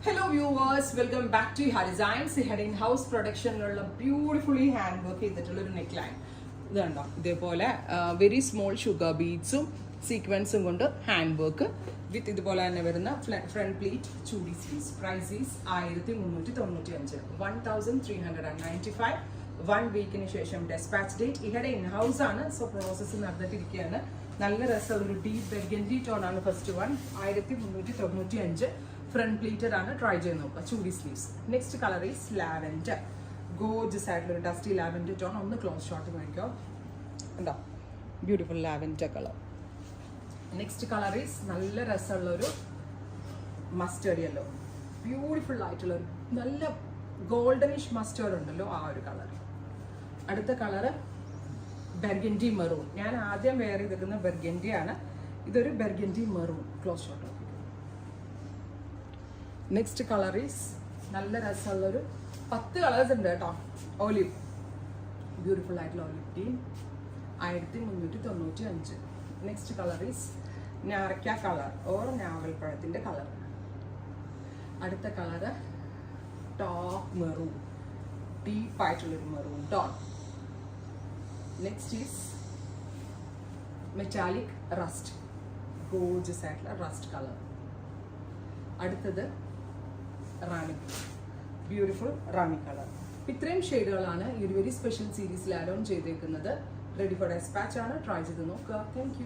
Hello viewers, welcome back to Iha Designs. Iha in-house production beautifully hand work ചെയ്തിട്ടുള്ള ഒരു neckline. ഇതുണ്ടോ ഇതേപോലെ very small sugar ബീഡ്സും സീക്വൻസും കൊണ്ട് ഹാൻഡ് വർക്ക് വിത്ത് ഇതുപോലെ തന്നെ വരുന്ന front pleat chudi sleeves. Price is 1395, 1395. 1 വീക്കിന് ശേഷം ഡെസ്പാച്ച് ഡേറ്റ്. ഇഹയുടെ ഇൻഹൗസ് ആണ്, സോ പ്രോസസ്സ് നടന്നിട്ടിരിക്കുകയാണ്. നല്ല രസമുള്ള ഒരു ഡീപ് ബെർഗൻഡി ടോൺ ആണ് ഫസ്റ്റ് വൺ. 1395. ഫ്രണ്ട് പ്ലീറ്റഡ് ആണ്. ട്രൈ ചെയ്ത് നോക്കുക. Chudi sleeves. Next colour is lavender. Gorgeous ആയിട്ടുള്ള ഒരു ഡസ്റ്റി ലാവൻഡർ ടോൺ. ഒന്ന് ക്ലോസ് ഷോട്ട് നോക്കിക്കോ. എന്താ beautiful lavender colour. Next colour is നല്ല രസമുള്ള ഒരു മസ്റ്റേർഡ് യെല്ലോ. ബ്യൂട്ടിഫുൾ ആയിട്ടുള്ള ഒരു നല്ല ഗോൾഡനിഷ് മസ്റ്റേർഡ് ഉണ്ടല്ലോ, ആ ഒരു കളർ. അടുത്ത കളറ് ബെർഗൻഡി മെറൂൺ. ഞാൻ ആദ്യം വെയർ ചെയ്തിരിക്കുന്ന ബെർഗൻഡി ആണ്. ഇതൊരു burgundy maroon. Close shot. Next colour is നല്ല രസമുള്ളൊരു 10 കളേഴ്സ് ഉണ്ട് കേട്ടോ. ഓലിവ്, ബ്യൂട്ടിഫുൾ ആയിട്ടുള്ള olive green. 1395. Next colour is ഞാറക്ക കളർ ഓർ ഞാവൽപ്പഴത്തിൻ്റെ കളർ. അടുത്ത കളറ് ടോപ്പ് മെറൂൺ, ഡീപ്പായിട്ടുള്ളൊരു maroon tone. Next is metallic rust, gorgeous ആയിട്ടുള്ള റസ്റ്റ് കളർ. അടുത്തത് റാണി, ബ്യൂട്ടിഫുൾ റാണി കളർ. ഇത്രയും ഷെയ്ഡുകളാണ് ഈ ഒരു വെരി സ്പെഷ്യൽ സീരീസിൽ ആഡ് ഓൺ ചെയ്തേക്കുന്നത്. റെഡി ഫോർ ഡെസ്പാച്ച് ആണ്. ട്രൈ ചെയ്ത് നോക്കുക. Thank U.